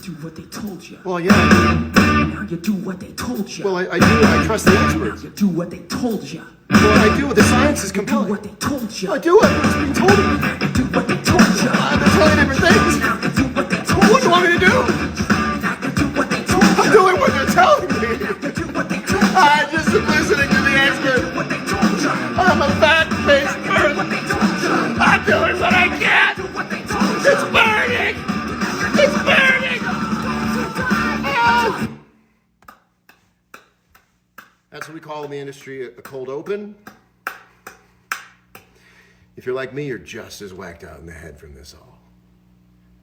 do what they told you. Well, yeah. Now you do what they told you. Well, I do. I trust the experts. Now you do what they told you. Well, I do. The science is Do compelling. what they told you. I do it. What's being told to me? Now you do what they told you. They're telling different things. Now you do what they told you. What do you want me to do? Now you do what they told you. I'm doing what they're telling me. You do what they told you. I'm just listening to the experts. What they told you. I'm a fact-based person. What they told you. I'm doing what I can. Do what they told you. It's burning. It's burning. Ah. That's what we call in the industry a cold open. If you're like me, you're just as whacked out in the head from this all.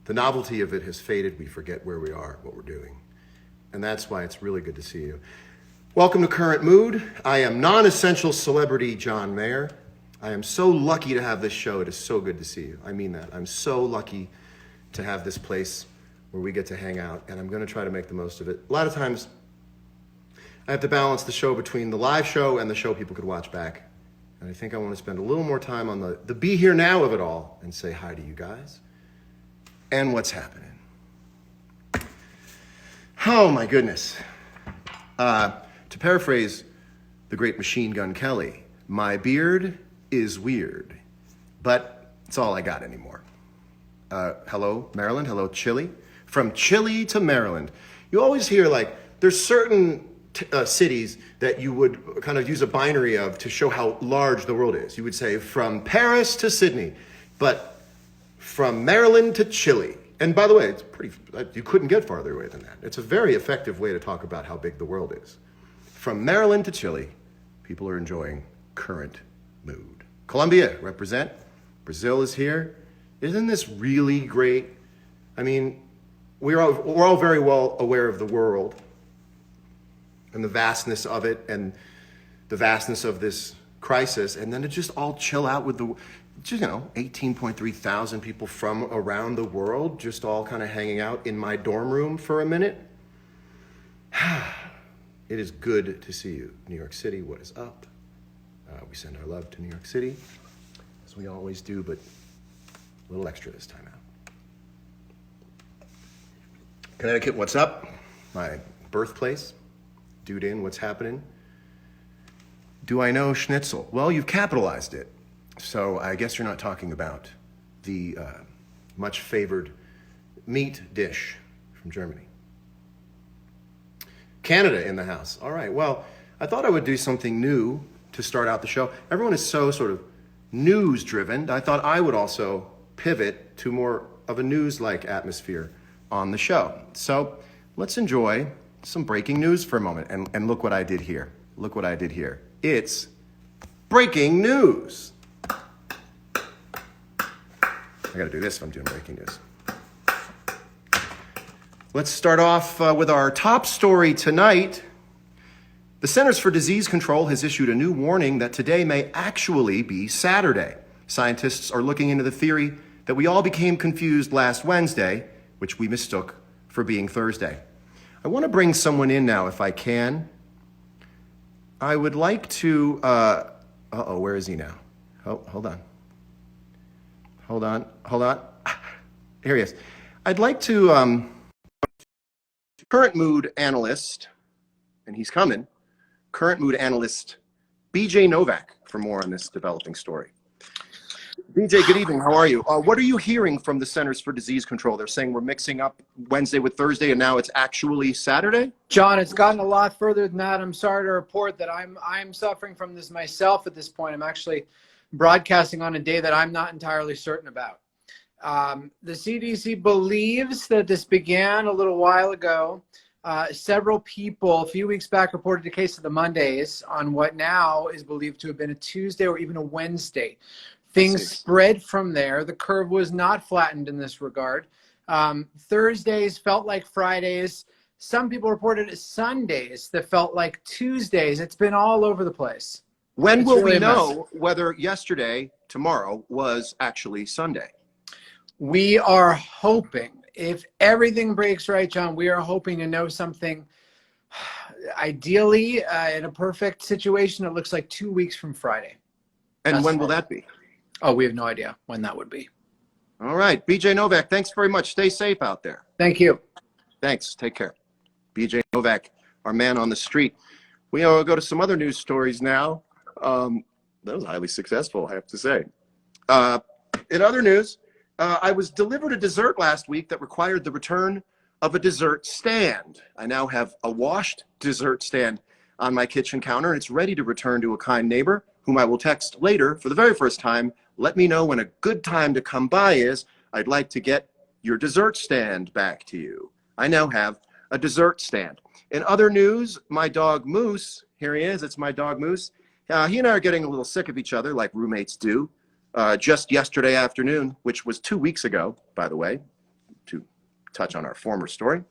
The novelty of it has faded. We forget where we are, what we're doing. And that's why it's really good to see you. Welcome to Current Mood. I am non-essential celebrity John Mayer. I am so lucky to have this show. It is so good to see you. I mean that. I'm so lucky to have this place where we get to hang out, and I'm going to try to make the most of it. A lot of times, I have to balance the show between the live show and the show people could watch back. And I think I want to spend a little more time on the be here now of it all and say hi to you guys and what's happening. Oh my goodness. To paraphrase the great Machine Gun Kelly, my beard is weird, but it's all I got anymore. Hello, Maryland. Hello, Chile. From Chile to Maryland. You always hear like there's certain cities that you would kind of use a binary of to show how large the world is. You would say from Paris to Sydney, but from Maryland to Chile. And by the way, it's pretty, you couldn't get farther away than that. It's a very effective way to talk about how big the world is. From Maryland to Chile, people are enjoying Current Mood. Colombia, represent. Brazil is here. Isn't this really great? I mean, we're all very well aware of the world and the vastness of it and the vastness of this crisis, and then to just all chill out with the, just, 18.3 thousand people from around the world just all kind of hanging out in my dorm room for a minute. It is good to see you. New York City, what is up? We send our love to New York City, as we always do, but a little extra this time out. Connecticut, what's up? My birthplace. Dude in, what's happening? Do I know schnitzel? Well, you've capitalized it. So I guess you're not talking about the much favored meat dish from Germany. Canada in the house. All right, well, I thought I would do something new to start out the show. Everyone is so sort of news driven. I thought I would also pivot to more of a news-like atmosphere on the show. So let's enjoy some breaking news for a moment. And look what I did here. Look what I did here. It's breaking news. I gotta do this if I'm doing breaking news. Let's start off with our top story tonight. The Centers for Disease Control has issued a new warning that today may actually be Saturday. Scientists are looking into the theory that we all became confused last Wednesday, which we mistook for being Thursday. I want to bring someone in now, if I can. I would like to, where is he now? Oh, hold on. Hold on. Here he is. I'd like to, Current Mood analyst, and he's coming, Current Mood analyst, BJ Novak, for more on this developing story. BJ, good evening. How are you? What are you hearing from the Centers for Disease Control? They're saying we're mixing up Wednesday with Thursday, and now it's actually Saturday? John, it's gotten a lot further than that. I'm sorry to report that I'm suffering from this myself at this point. I'm actually broadcasting on a day that I'm not entirely certain about. The CDC believes that this began a little while ago. Several people a few weeks back reported a case of the Mondays on what now is believed to have been a Tuesday or even a Wednesday. Things spread from there. The curve was not flattened in this regard. Thursdays felt like Fridays. Some people reported Sundays that felt like Tuesdays. It's been all over the place. When will we know whether yesterday, tomorrow, was actually Sunday? We are hoping, if everything breaks right, John, we are hoping to know something, ideally, in a perfect situation, it looks like 2 weeks from Friday. And when will that be? Oh, we have no idea when that would be. All right. BJ Novak, thanks very much. Stay safe out there. Thank you. Thanks. Take care. BJ Novak, our man on the street. We'll go to some other news stories now. That was highly successful, I have to say. In other news, I was delivered a dessert last week that required the return of a dessert stand. I now have a washed dessert stand on my kitchen counter, and it's ready to return to a kind neighbor whom I will text later for the very first time. Let me know when a good time to come by is. I'd like to get your dessert stand back to you. I now have a dessert stand. In other news, my dog Moose, here he is, it's my dog Moose. He and I are getting a little sick of each other like roommates do. Just yesterday afternoon, which was 2 weeks ago, by the way, to touch on our former story,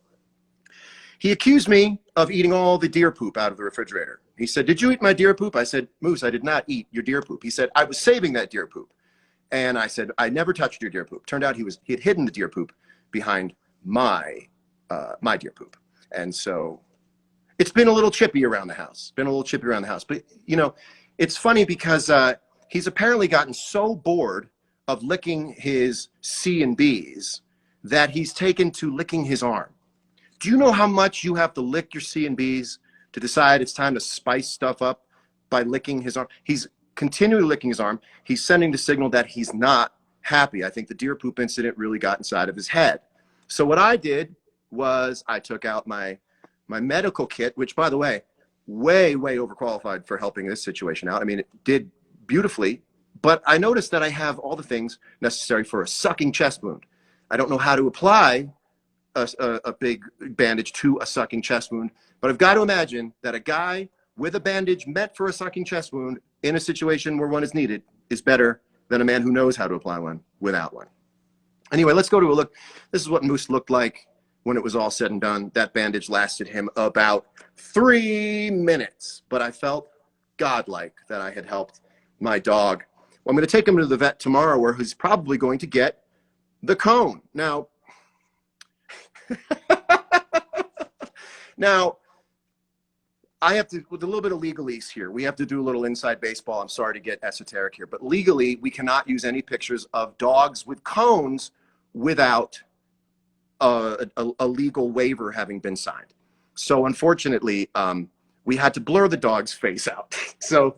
he accused me of eating all the deer poop out of the refrigerator. He said, "Did you eat my deer poop?" I said, "Moose, I did not eat your deer poop." He said, "I was saving that deer poop." And I said, "I never touched your deer poop." Turned out he had hidden the deer poop behind my deer poop. And so it's been a little chippy around the house. But, you know, it's funny because he's apparently gotten so bored of licking his C and B's that he's taken to licking his arm. Do you know how much you have to lick your C and B's to decide it's time to spice stuff up by licking his arm? He's continually licking his arm. He's sending the signal that he's not happy. I think the deer poop incident really got inside of his head. So what I did was I took out my medical kit, which, by the way, way overqualified for helping this situation out. I mean, it did beautifully, but I noticed that I have all the things necessary for a sucking chest wound. I don't know how to apply a big bandage to a sucking chest wound, but I've got to imagine that a guy with a bandage meant for a sucking chest wound in a situation where one is needed is better than a man who knows how to apply one without one. Anyway, let's go to a look. This is what Moose looked like when it was all said and done. That bandage lasted him about 3 minutes, but I felt godlike that I had helped my dog. Well, I'm going to take him to the vet tomorrow where he's probably going to get the cone. Now, I have to, with a little bit of legalese here, we have to do a little inside baseball. I'm sorry to get esoteric here, but legally, we cannot use any pictures of dogs with cones without a legal waiver having been signed. So unfortunately, we had to blur the dog's face out. So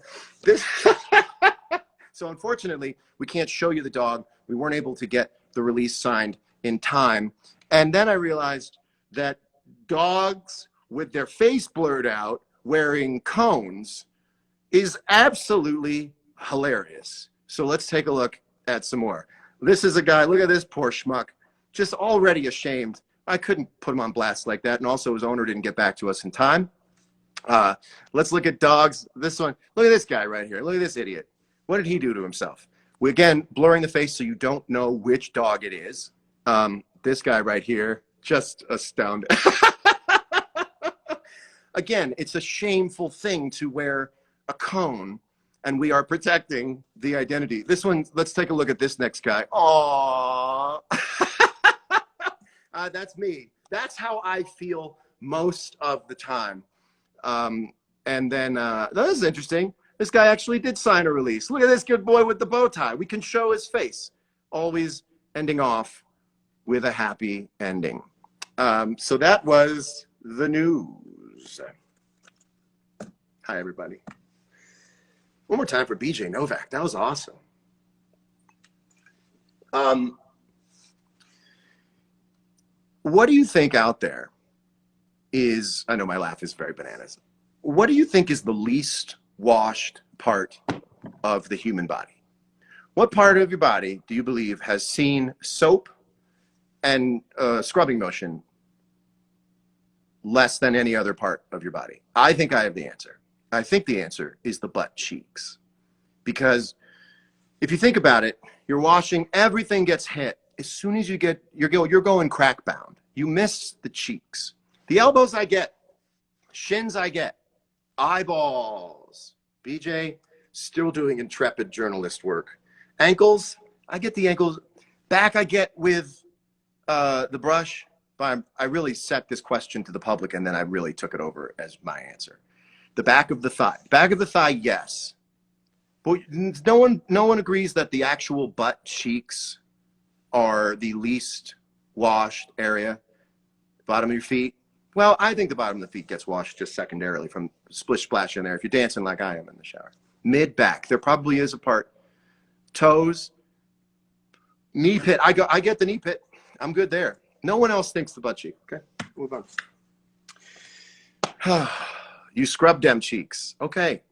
unfortunately, we can't show you the dog. We weren't able to get the release signed in time. And then I realized that dogs with their face blurred out wearing cones is absolutely hilarious. So let's take a look at some more. This is a guy, look at this poor schmuck, just already ashamed. I couldn't put him on blast like that. And also his owner didn't get back to us in time. Let's look at dogs. This one, look at this guy right here. Look at this idiot. What did he do to himself? We, again, blurring the face so you don't know which dog it is. This guy right here, just astounding. Again, it's a shameful thing to wear a cone, and we are protecting the identity. This one, let's take a look at this next guy. Aww. That's me. That's how I feel most of the time. And then, this is interesting. This guy actually did sign a release. Look at this good boy with the bow tie. We can show his face. Always ending off with a happy ending. So that was the news. Hi, everybody. One more time for BJ Novak. That was awesome. What do you think out there is, I know my laugh is very bananas. What do you think is the least washed part of the human body? What part of your body do you believe has seen soap and scrubbing motion less than any other part of your body? I think I have the answer. I think the answer is the butt cheeks. Because if you think about it, you're washing, everything gets hit. As soon as you're going crack bound. You miss the cheeks. The elbows I get, shins I get, eyeballs. BJ, still doing intrepid journalist work. Ankles, I get the ankles. Back I get with the brush. But I really set this question to the public, and then I really took it over as my answer. The back of the thigh. Back of the thigh, yes. But no one agrees that the actual butt cheeks are the least washed area. Bottom of your feet. Well, I think the bottom of the feet gets washed just secondarily from splish splash in there if you're dancing like I am in the shower. Mid back. There probably is a part. Toes. Knee pit. I get the knee pit. I'm good there. No one else thinks the butt cheek. Okay, move on. You scrub them cheeks. Okay.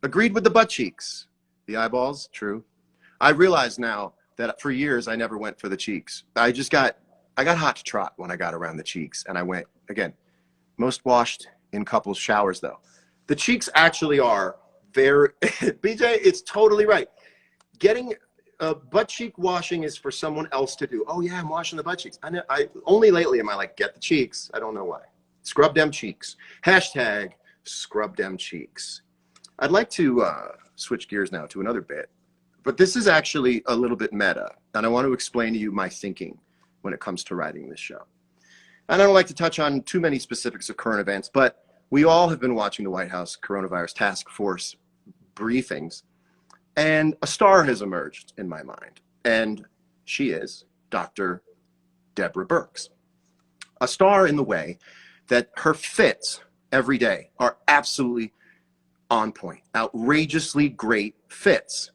Agreed with the butt cheeks. The eyeballs, true. I realize now that for years I never went for the cheeks. I got hot to trot when I got around the cheeks, and I went, again, most washed in couples showers though. The cheeks actually are very, BJ, it's totally right. Getting butt cheek washing is for someone else to do. Oh yeah, I'm washing the butt cheeks. I only lately am I like, get the cheeks. I don't know why. Scrub them cheeks. Hashtag scrub them cheeks. I'd like to switch gears now to another bit, but this is actually a little bit meta, and I want to explain to you my thinking when it comes to writing this show. And I don't like to touch on too many specifics of current events, but we all have been watching the White House Coronavirus Task Force briefings, and a star has emerged in my mind, and she is Dr. Deborah Birx. A star in the way that her fits every day are absolutely on point, outrageously great fits,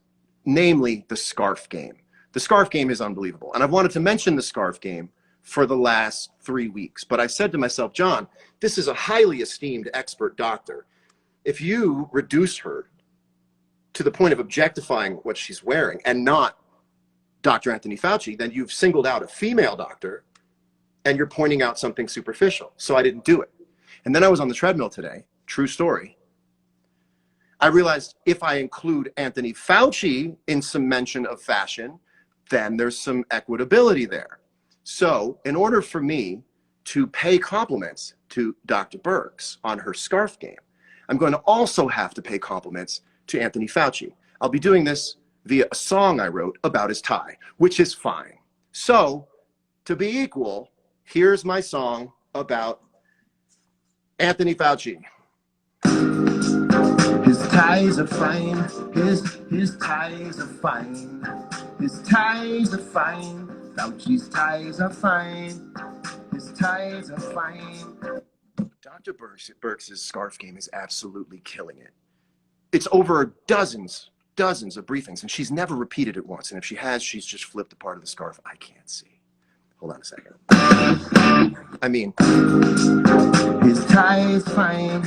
namely the scarf game. The scarf game is unbelievable. And I've wanted to mention the scarf game for the last 3 weeks, but I said to myself, John, this is a highly esteemed expert doctor. If you reduce her to the point of objectifying what she's wearing and not Dr. Anthony Fauci, then you've singled out a female doctor and you're pointing out something superficial. So I didn't do it. And then I was on the treadmill today, true story. I realized if I include Anthony Fauci in some mention of fashion, then there's some equitability there. So in order for me to pay compliments to Dr. Birx on her scarf game, I'm going to also have to pay compliments to Anthony Fauci. I'll be doing this via a song I wrote about his tie, which is fine. So to be equal, here's my song about Anthony Fauci. His ties are fine. His ties are fine. His ties are fine. Fauci's ties are fine. His ties are fine. Dr. Birx's scarf game is absolutely killing it. It's over dozens of briefings, and she's never repeated it once. And if she has, she's just flipped a part of the scarf I can't see. Hold on a second. I mean, his tie is fine.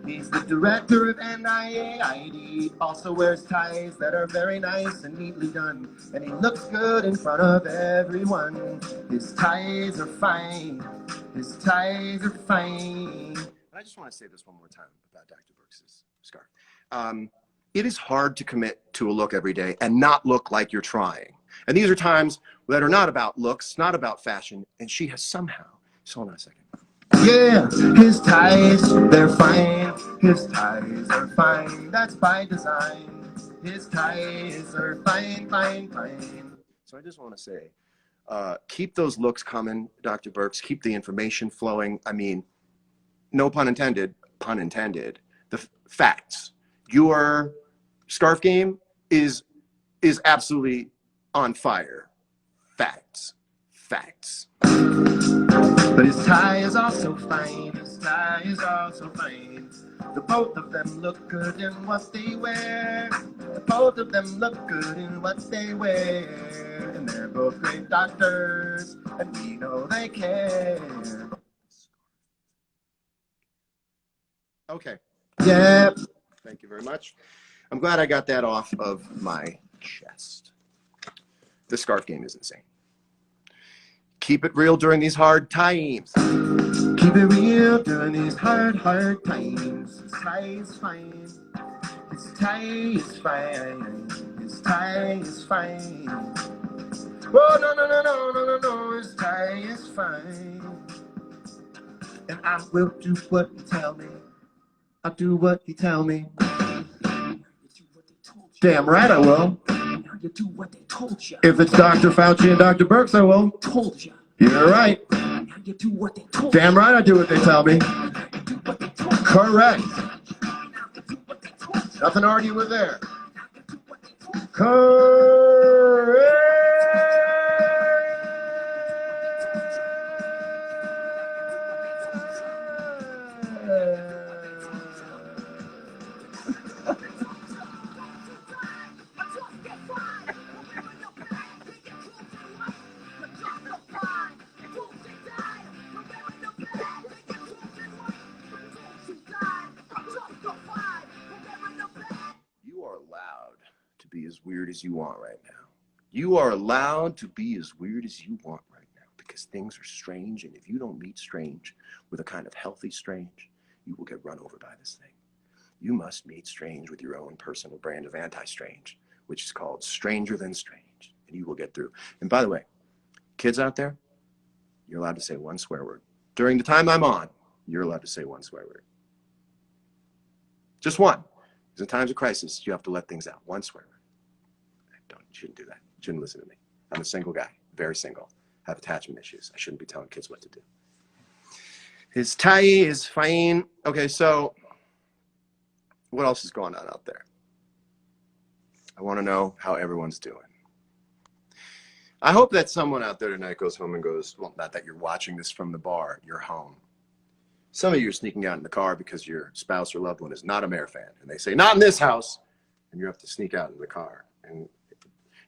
He's the director of NIAID, also wears ties that are very nice and neatly done, and he looks good in front of everyone. His ties are fine. His ties are fine. I just want to say this one more time about Dr. Birx's scarf. It is hard to commit to a look every day and not look like you're trying. And these are times that are not about looks, not about fashion, and she has somehow, so hold on a second. Yeah, his ties, they're fine. His ties are fine. That's by design. His ties are fine, fine, fine. So I just want to say, keep those looks coming, Dr. Birx. Keep the information flowing. I mean, no pun intended, the facts. Your scarf game is absolutely on fire. Facts. But his tie is also fine. His tie is also fine. The both of them look good in what they wear. The both of them look good in what they wear. And they're both great doctors, and we know they care. Okay. Yep. Thank you very much. I'm glad I got that off of my chest. The scarf game is insane. Keep it real during these hard times. Keep it real during these hard times. His tie is fine. His tie is fine. His tie is fine. Oh, no. His tie is fine. And I will do what you tell me. I'll do what you tell me. Damn right I will. You do what they told you. If it's Dr. Fauci and Dr. Birx, I will. Told you. You're right. You do what they told Damn you. right I do what they tell me. You do what they told you. Correct. You do what they told you. Nothing to argue with there. You do what they told you. Correct. be as weird as you want right now. You are allowed to be as weird as you want right now because things are strange. And if you don't meet strange with a kind of healthy strange, you will get run over by this thing. You must meet strange with your own personal brand of anti-strange, which is called stranger than strange, and you will get through. And by the way, kids out there, you're allowed to say one swear word. During the time I'm on, you're allowed to say one swear word. Just one. Because in times of crisis, you have to let things out. One swear word. You shouldn't do that. You shouldn't listen to me. I'm a single guy, very single. Have attachment issues. I shouldn't be telling kids what to do. His tie is fine. Okay, so what else is going on out there? I want to know how everyone's doing. I hope that someone out there tonight goes home and goes, well, not that you're watching this from the bar, you're home. Some of you are sneaking out in the car because your spouse or loved one is not a Mare fan. And they say, not in this house. And you have to sneak out in the car. And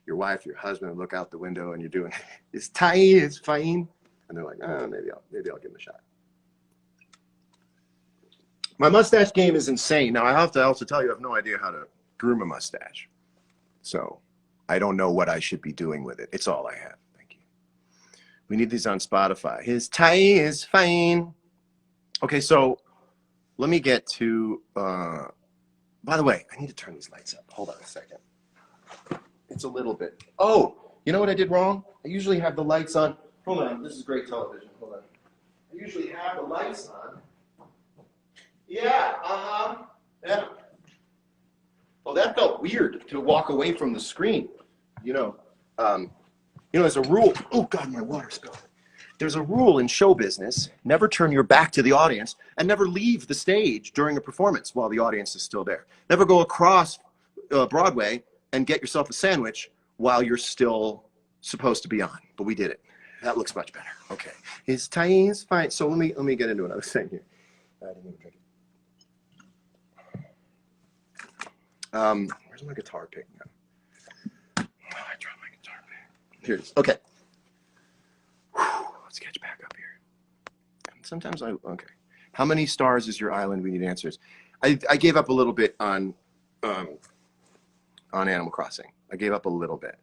your wife, your husband look out the window and you're doing, his tie is fine. And they're like, oh, maybe I'll give him a shot. My mustache game is insane. Now, I have to also tell you, I have no idea how to groom a mustache. So I don't know what I should be doing with it. It's all I have. Thank you. We need these on Spotify. His tie is fine. Okay, so let me get to, by the way, I need to turn these lights up. Hold on a second. It's a little bit. Oh, you know what I did wrong? I usually have the lights on. Hold on, this is great television. Hold on. I usually have the lights on. Yeah, yeah. Well, that felt weird to walk away from the screen. There's a rule. Oh God, my water spilled. There's a rule in show business: never turn your back to the audience and never leave the stage during a performance while the audience is still there. Never go across Broadway and get yourself a sandwich while you're still supposed to be on. But we did it. That looks much better. Okay, his tie is fine. So let me get into another thing here. I didn't even drink it. Where's my guitar pick now? Oh, I dropped my guitar pick. Here it is. Okay. Whew, let's catch back up here. Sometimes okay. How many stars is your island? We need answers. I gave up a little bit on Animal Crossing. I gave up a little bit.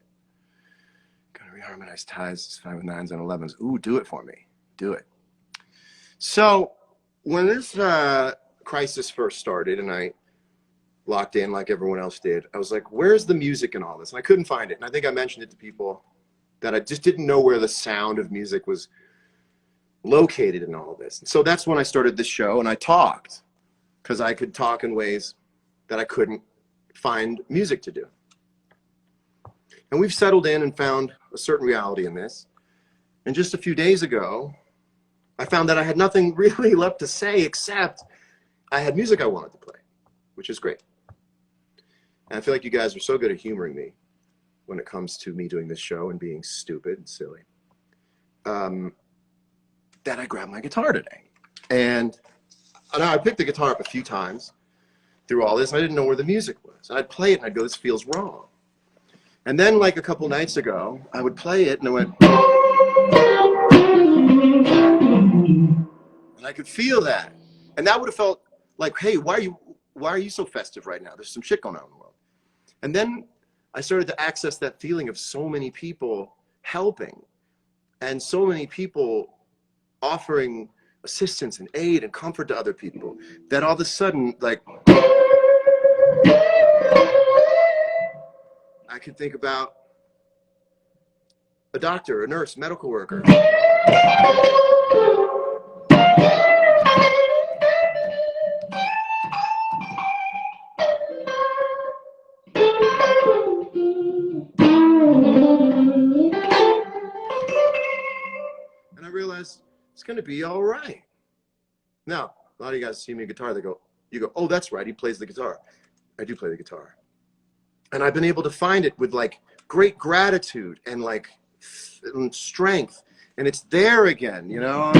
Gonna reharmonize ties. It's fine with 9s and 11s. Ooh, do it for me. Do it. So when this crisis first started and I locked in like everyone else did, I was like, where's the music in all this? And I couldn't find it. And I think I mentioned it to people that I just didn't know where the sound of music was located in all of this. And so that's when I started this show, and I talked because I could talk in ways that I couldn't find music to do. And we've settled in and found a certain reality in this. And just a few days ago, I found that I had nothing really left to say except I had music I wanted to play, which is great. And I feel like you guys are so good at humoring me when it comes to me doing this show and being stupid and silly, that I grabbed my guitar today. And I picked the guitar up a few times through all this. I didn't know where the music was. I'd play it and I'd go, this feels wrong. And then like a couple nights ago, I would play it and I went, and I could feel that. And that would have felt like, hey, why are you so festive right now? There's some shit going on in the world. And then I started to access that feeling of so many people helping and so many people offering assistance and aid and comfort to other people that all of a sudden, like, I could think about a doctor, a nurse, medical worker. It's going to be all right. Now, a lot of you guys see me guitar, you go, oh, that's right, he plays the guitar. I do play the guitar. And I've been able to find it with like great gratitude and like strength. And it's there again, you know?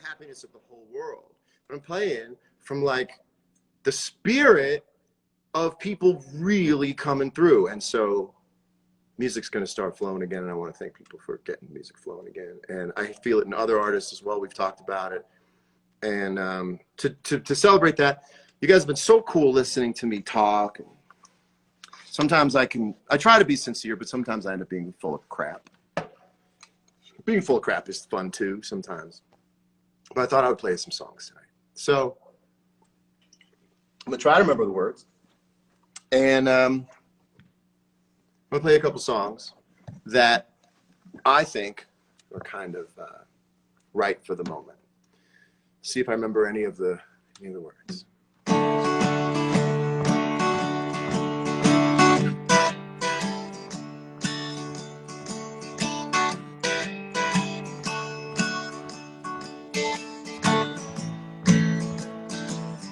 happiness of the whole world, but I'm playing from like the spirit of people really coming through. And so music's going to start flowing again, and I want to thank people for getting music flowing again. And I feel it in other artists as well. We've talked about it. And to celebrate that, you guys have been so cool listening to me talk. And sometimes I try to be sincere, but sometimes I end up being full of crap. Being full of crap is fun too sometimes. But I thought I would play some songs tonight. So I'm going to try to remember the words. And I'm going to play a couple songs that I think are kind of right for the moment. See if I remember any of the words.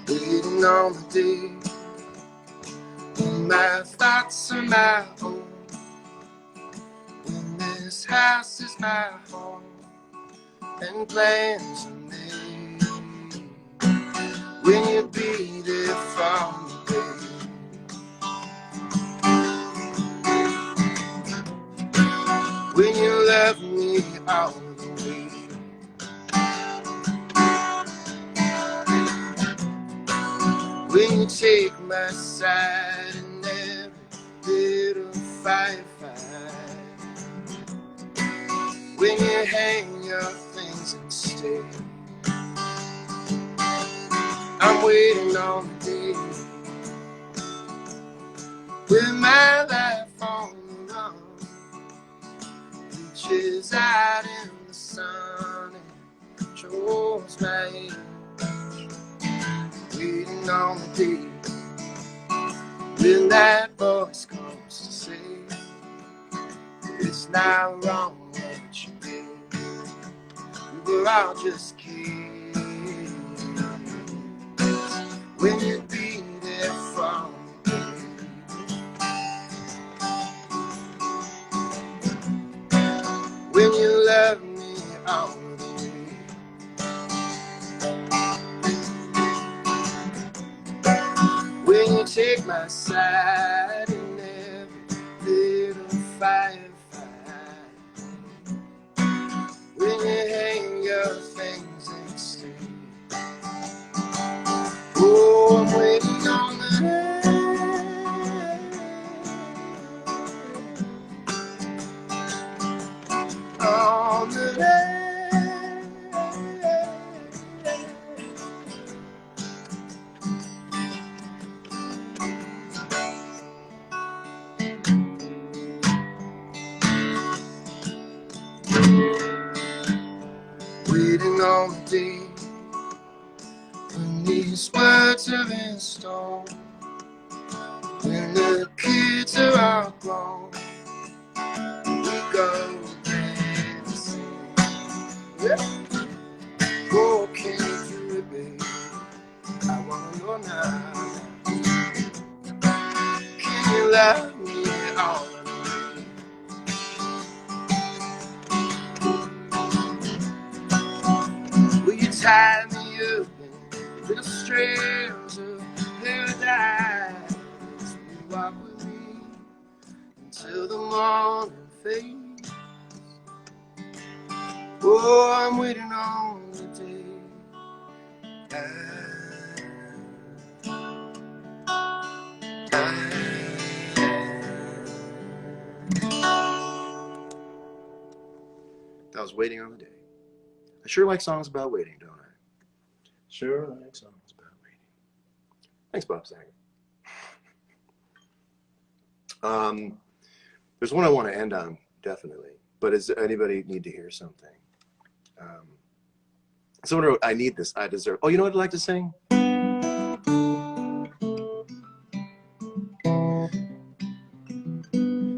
Waiting on the day when my thoughts are my own, when this house is my home and plans are made, when you be there from the way, when you love me all the way. When you take my side in every little fight, when you hang your things and stay, I'm waiting on the day when my life on the run reaches out in the sun and shows my age. Waiting on the day when that voice comes to say it's not wrong what you did, we were all just kids. When you be there from the day, when you love me all the way. When you take my side in every little firefight, when you hang your things and stay, oh, I'm waiting on the day, on the day. Waiting on the day when these words are in stone, when the kids are all grown, we go dancing. Yeah. Oh, can you do it, babe? I wanna know now. Can you love me all the way? Will you tie me up in little strands of paradise? Will you walk with me until the morning fades? Oh, I'm waiting on the day I was waiting on the day. I sure like songs about waiting, don't I? Sure like songs about waiting. Thanks, Bob Saget. There's one I want to end on, definitely. But does anybody need to hear something? Someone wrote, I need this, I deserve. Oh, you know what I'd like to sing?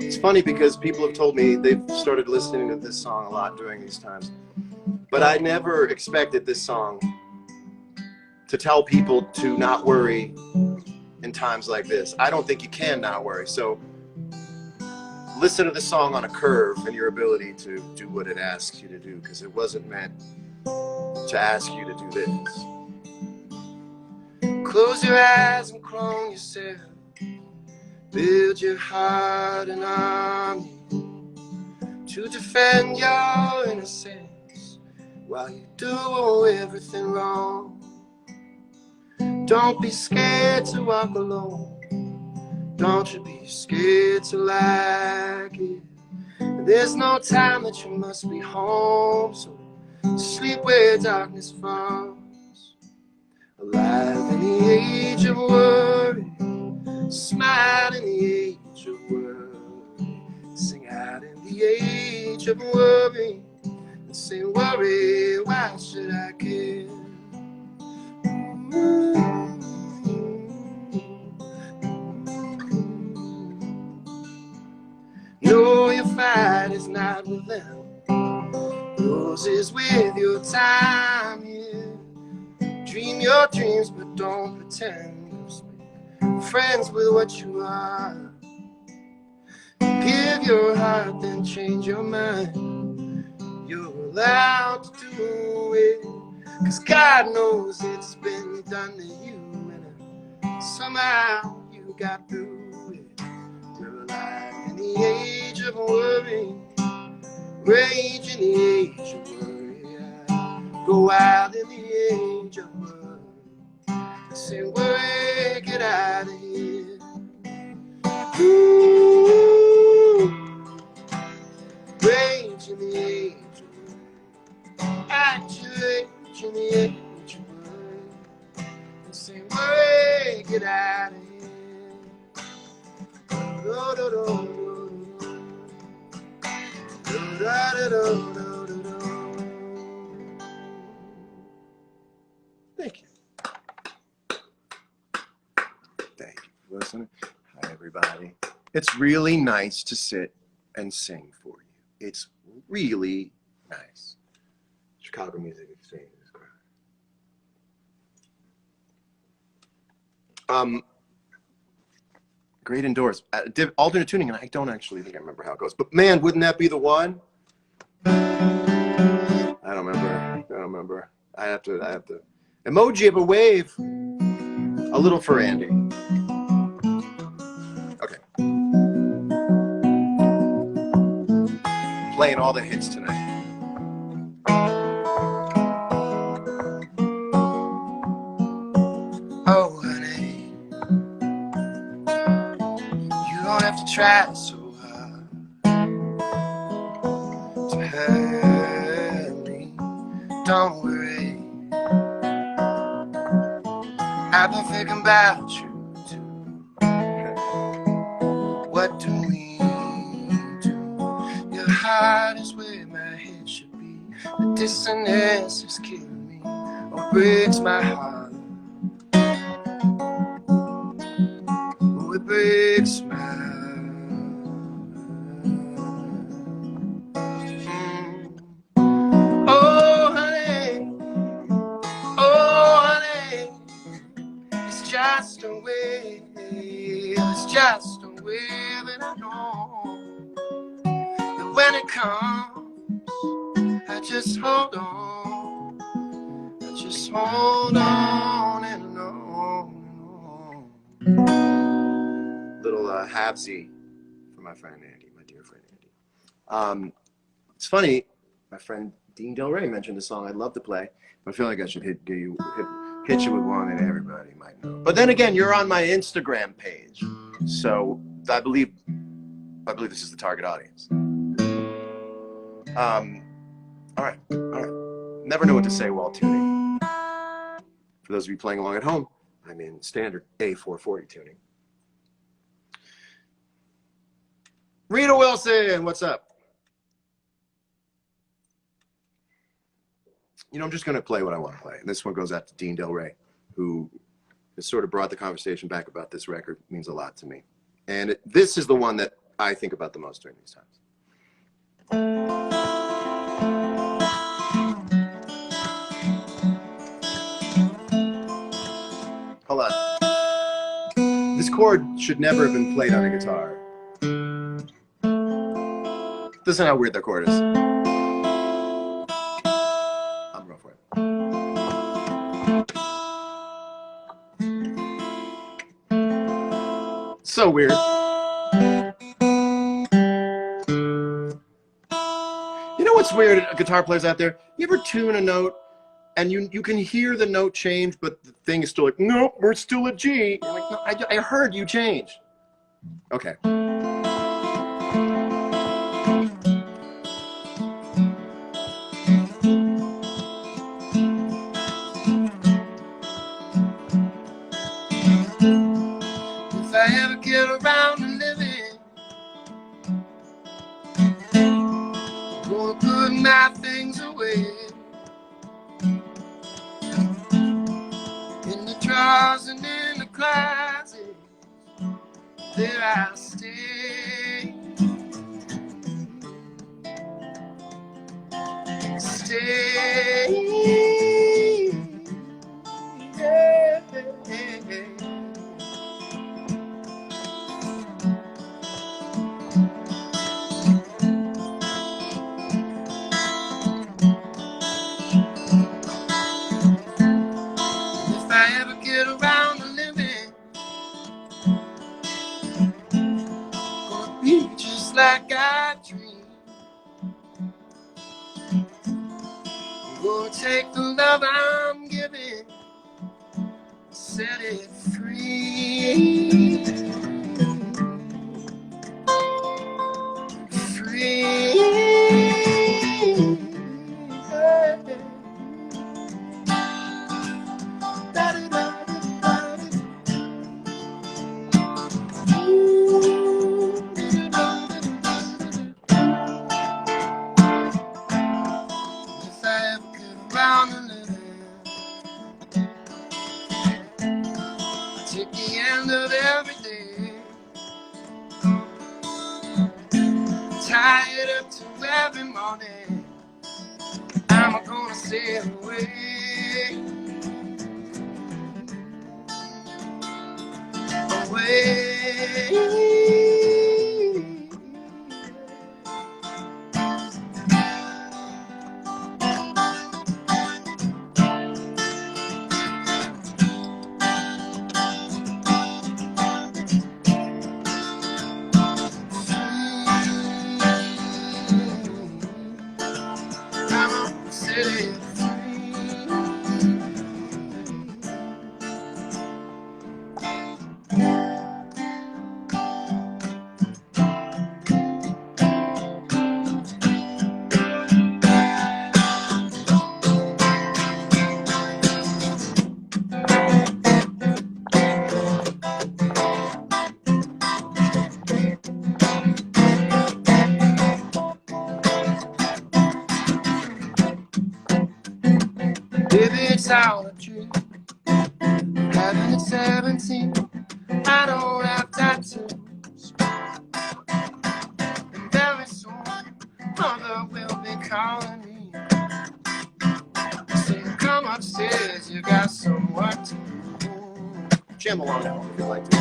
It's funny because people have told me they've started listening to this song a lot during these times. But I never expected this song to tell people to not worry in times like this. I don't think you can not worry. So listen to the song on a curve and your ability to do what it asks you to do, because it wasn't meant to ask you to do this. Close your eyes and clone yourself. Build your heart an army to defend your innocence while you do everything wrong. Don't be scared to walk alone. Don't you be scared to like it. There's no time that you must be home, so sleep where darkness falls. Alive in the age of worry, smile in the age of worry, sing out in the age of worry, and say worry, why should I care? No, your fight is not with them. Yours is with your time, yeah. Dream your dreams, but don't pretend. Friends with what you are. Give your heart, then change your mind. You're allowed to do it, 'cause God knows it's been done to you, and somehow you got through it. We're alive in the age of worry, rage in the age of worry. Go wild in the age of worry. Say worry, get out of here. Ooh, rage in the age of worry. Rage in the age of worry. Say worry, get out of here. Do, do, do, do, do, do, do, do, do, do. Thank you. Thank you for listening. Hi, everybody. It's really nice to sit and sing for you. It's really nice. Chicago Music Exchange is great. Great indoors. Alternate tuning, and I don't actually think I remember how it goes. But man, wouldn't that be the one? I don't remember. I have to. Emoji of a wave. A little for Andy. Okay. Playing all the hits tonight. Oh, honey, you don't have to try so hard to hurt me. Don't worry, I've been thinking about you too. What do we do? Your heart is where my head should be. The dissonance is killing me. What breaks my heart? Oh, it breaks my heart. Oh, honey, it's just a way. It's just a way that I know that when it comes, I just hold on. I just hold on and on. Little halvesy for my friend Andy, my dear friend Andy. It's funny, my friend Dean Del Rey mentioned a song I'd love to play, but I feel like I should hit you with one that everybody might know. But then again, you're on my Instagram page, so I believe this is the target audience. All right. Never know what to say while tuning. For those of you playing along at home, I'm in standard A440 tuning. Rita Wilson, what's up? You know, I'm just going to play what I want to play. And this one goes out to Dean Del Rey, who has sort of brought the conversation back about this record. It means a lot to me. And this is the one that I think about the most during these times. Hold on. This chord should never have been played on a guitar. Listen how weird that chord is. I'm going So weird. You know what's weird, guitar players out there? You ever tune a note and you can hear the note change, but the thing is still like, nope, we're still at G. You're like, no, I heard you change. Okay. If I ever get around to living, gonna put my things away in the drawers and in the closet. There I'll stay. Stay. Yeah. If I ever get around to living, gonna be just like I dreamed. Gonna take the love I'm giving, set it free. Free. If I ever get around to living, take the end of every day, tie it up to every morning. I'm gonna sail away, away. I'm gonna set it free. Baby, it's all a dream. Having at 17, I don't have tattoos. And very soon, mother will be calling me, saying, come upstairs, you got some work to do. Jam along that one if you like to.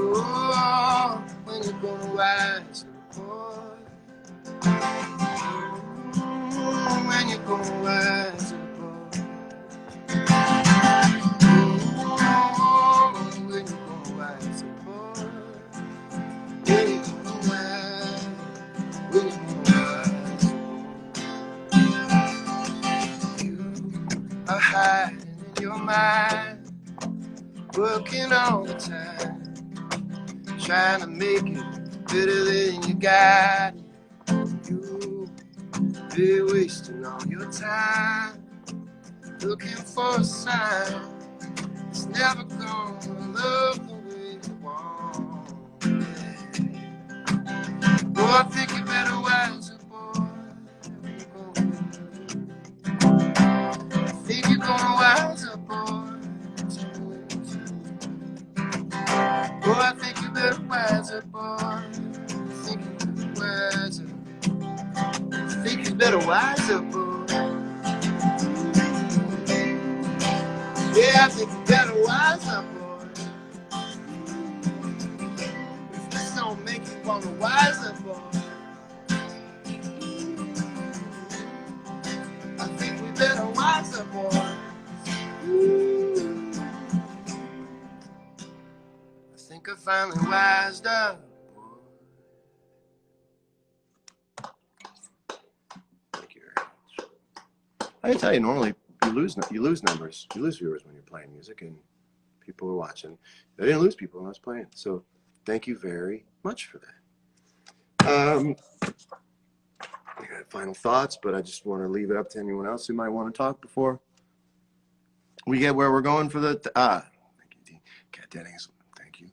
Oh, when you gonna rise up, boy? When you gonna rise up, boy? Oh, when you gonna rise up, boy? When you gonna rise? When you gonna rise up? You are hiding in your mind, working all the time, trying to make it better than you got it. You be wasting all your time looking for a sign. It's never gonna love the way you want. Oh, I think you better wise up, boy. I think you're gonna wise up, boy. Oh, I think you better wise up, boy. wiser, boy. Yeah, I think you better wiser, boy. If this don't make you want to wiser, boy, I think we better wiser, boy. I think I finally wised up. Thank you very much. I can tell you, normally you lose numbers, you lose viewers when you're playing music, and people are watching. I didn't lose people when I was playing, so thank you very much for that. I got final thoughts, but I just want to leave it up to anyone else who might want to talk before we get where we're going for the. Thank you, Dean. Kat Dennings. Thank you.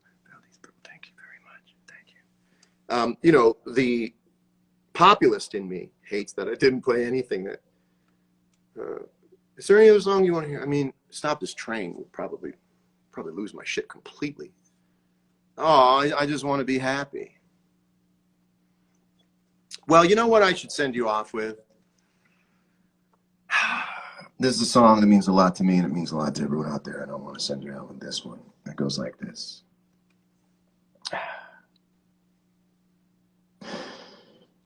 Thank you very much. Thank you. You know, the populist in me hates that I didn't play anything that. Is there any other song you want to hear? I mean, Stop This Train will probably lose my shit completely. Oh, I just want to be happy. Well, you know what I should send you off with? This is a song that means a lot to me, and it means a lot to everyone out there. I don't want to send you out with this one. It goes like this.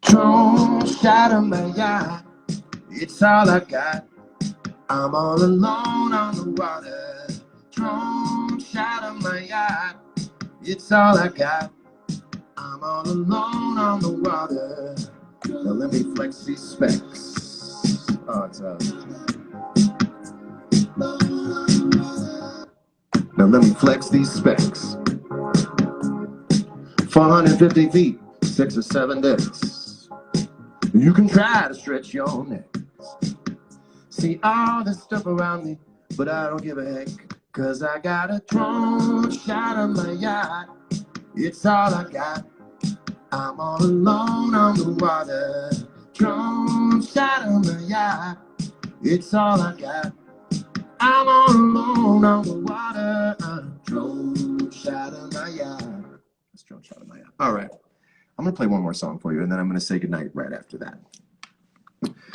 Drone shot of my yacht, it's all I got. I'm all alone on the water. Drone shot of my yacht, it's all I got. I'm all alone on the water. Now let me flex these specs. Oh, it's Now let me flex these specs. 450 feet, 6 or 7 decks. You can try to stretch your neck. See all this stuff around me, but I don't give a heck. Cause I got a drone shot of my yacht. It's all I got. I'm all alone on the water. Drone shot of my yacht. It's all I got. I'm all alone on the water. Drone shot of my yacht. That's drone shot of my yacht. All right. I'm going to play one more song for you, and then I'm going to say goodnight right after that.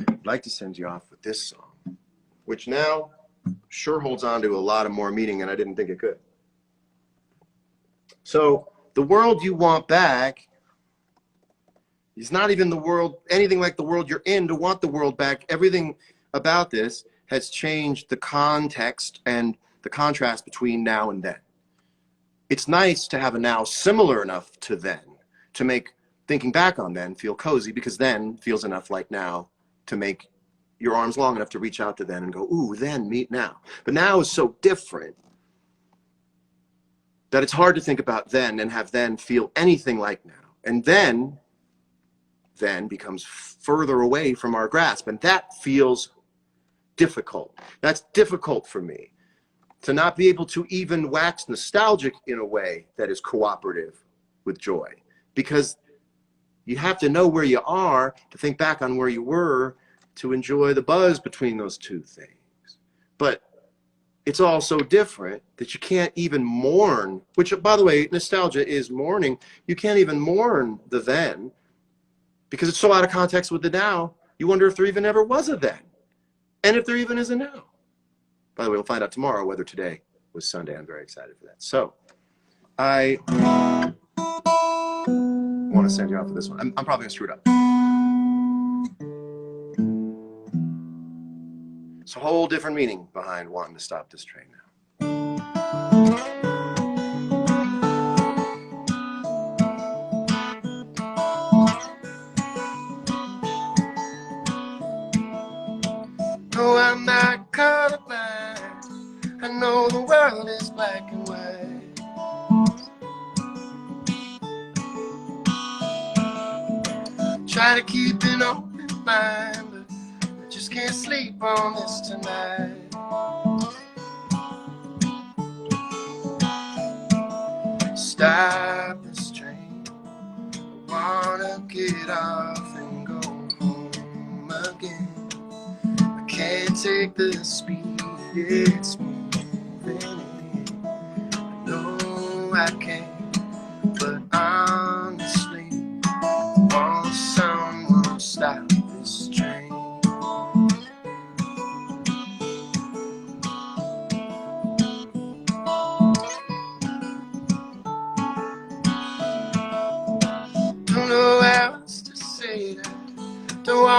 I'd like to send you off with this song, which now sure holds on to a lot of more meaning than I didn't think it could. So, the world you want back is not even the world, anything like the world you're in to want the world back. Everything about this has changed the context and the contrast between now and then. It's nice to have a now similar enough to then to make thinking back on then feel cozy, because then feels enough like now to make your arms long enough to reach out to then and go, ooh, then meet now. But now is so different that it's hard to think about then and have then feel anything like now. And then becomes further away from our grasp, and that feels difficult. That's difficult for me, to not be able to even wax nostalgic in a way that is cooperative with joy, because you have to know where you are to think back on where you were, to enjoy the buzz between those two things. But it's all so different that you can't even mourn, which, by the way, nostalgia is mourning. You can't even mourn the then, because it's so out of context with the now. You wonder if there even ever was a then, and if there even is a now. By the way, we'll find out tomorrow whether today was Sunday. I'm very excited for that. So I want to send you off with this one. I'm probably going to screw it up. It's a whole different meaning behind wanting to stop this train now. No, I'm not colorblind. I know the world is black and white. Try to keep an open mind, but I just can't sleep on this tonight. Stop this train. I wanna get off and go home again. Can't take the speed it's moving in. I know I can't, but honestly, I want someone to stop this train.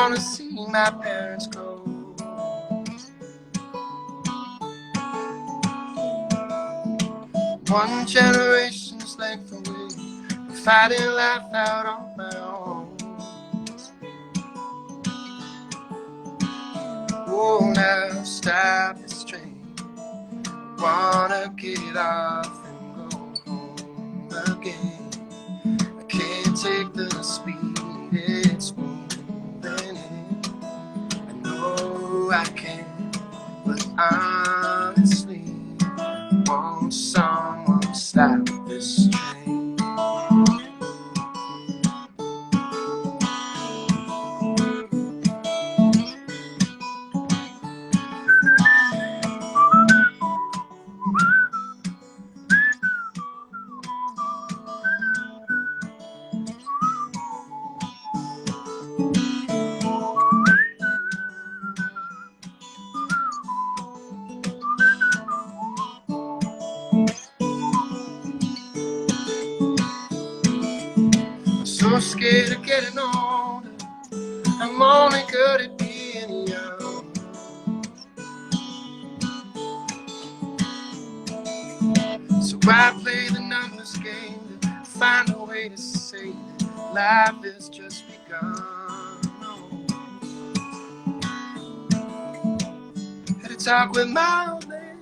wanna see my parents go. One generation's length away, fighting life out on my own. Oh, now stop this train. Wanna get off and go home again. I can't take the speed it's moving in. I know I can, but honestly, won't someone stop this train? So scared of getting older, I'm only good at being young. So I play the numbers game to find a way to say that life has just begun. Had a talk with my old man,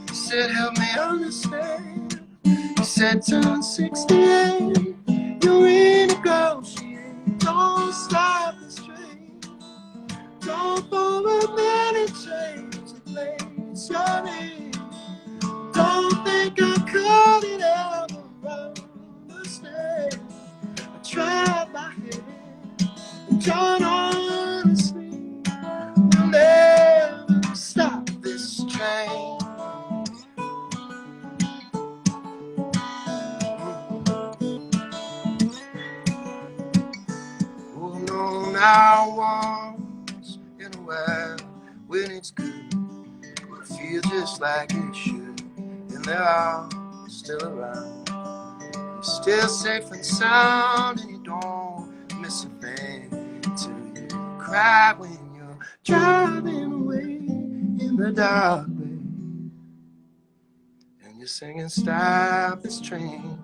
he said help me understand. He said turn 68, you're renegotiate. Don't stop this train. Don't forward many chains to place your name. Don't think I could it ever understand. I tried my hand, and John honestly will never stop this train. Oh no, now once in a while, when it's good, it feels just like it should, and they're all still around. You're still safe and sound, and you don't miss a thing until you cry when you're driving away in the dark way, and you're singing stop this train.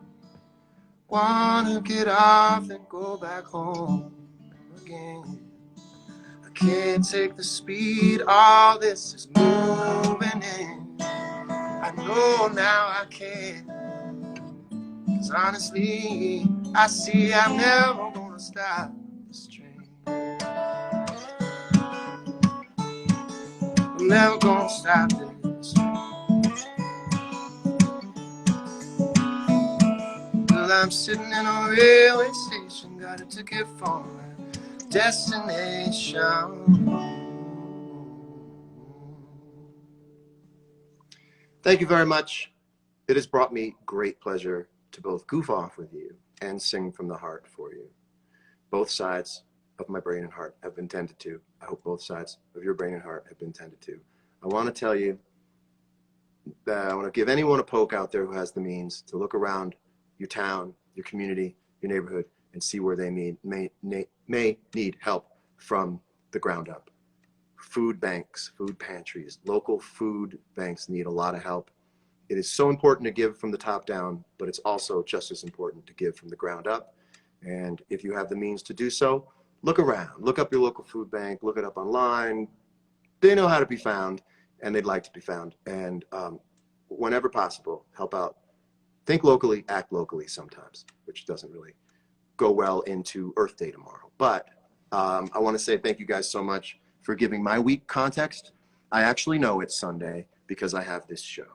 Wanna get off and go back home again. I can't take the speed all this is moving in. I know now I can't, 'cause honestly I see I'm never gonna stop this train. I'm never gonna stop this train. Well, I'm sitting in a railway station, got a ticket for my destination. Thank you very much. It has brought me great pleasure to both goof off with you and sing from the heart for you. Both sides of my brain and heart have been tended to. I hope both sides of your brain and heart have been tended to. I want to tell you that I want to give anyone a poke out there who has the means to look around your town, your community, your neighborhood, and see where they may need help from the ground up. Food banks, food pantries, local food banks need a lot of help. It is so important to give from the top down, but it's also just as important to give from the ground up. And if you have the means to do so, look around, look up your local food bank, look it up online. They know how to be found, and they'd like to be found. And whenever possible, help out. Think locally, act locally sometimes, which doesn't really go well into Earth Day tomorrow. But I want to say thank you guys so much for giving my week context. I actually know it's Sunday because I have this show.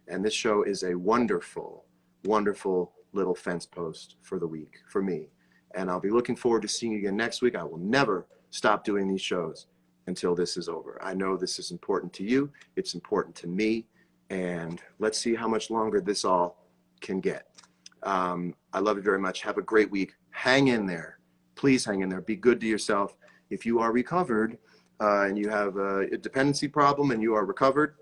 And this show is a wonderful, wonderful little fence post for the week, for me. And I'll be looking forward to seeing you again next week. I will never stop doing these shows until this is over. I know this is important to you. It's important to me. And let's see how much longer this all can get. I love you very much. Have a great week. Hang in there. Please hang in there. Be good to yourself. If you are recovered and you have a dependency problem and you are recovered,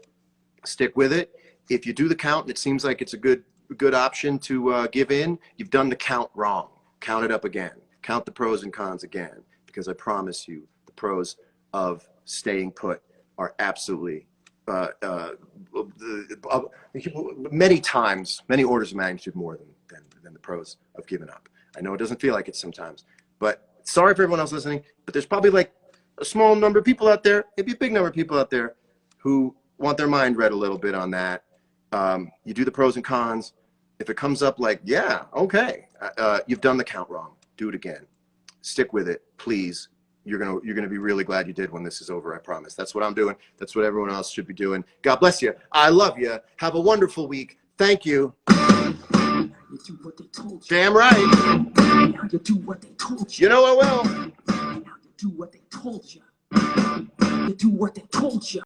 stick with it. If you do the count and it seems like it's a good option to give in, you've done the count wrong. Count it up again. Count the pros and cons again. because I promise you the pros of staying put are absolutely many times, many orders of magnitude more than the pros of giving up. I know it doesn't feel like it sometimes, but sorry for everyone else listening, but there's probably like a small number of people out there, maybe a big number of people out there who want their mind read a little bit on that. You do the pros and cons. If it comes up like, yeah, okay, you've done the count wrong, do it again. Stick with it, please. You're gonna be really glad you did when this is over, I promise. That's what I'm doing. That's what everyone else should be doing. God bless you. I love you. Have a wonderful week. Thank you. You do what they told you. Damn right. Now you do what they told you. You know I will. Now you do what they told you. You do what they told you.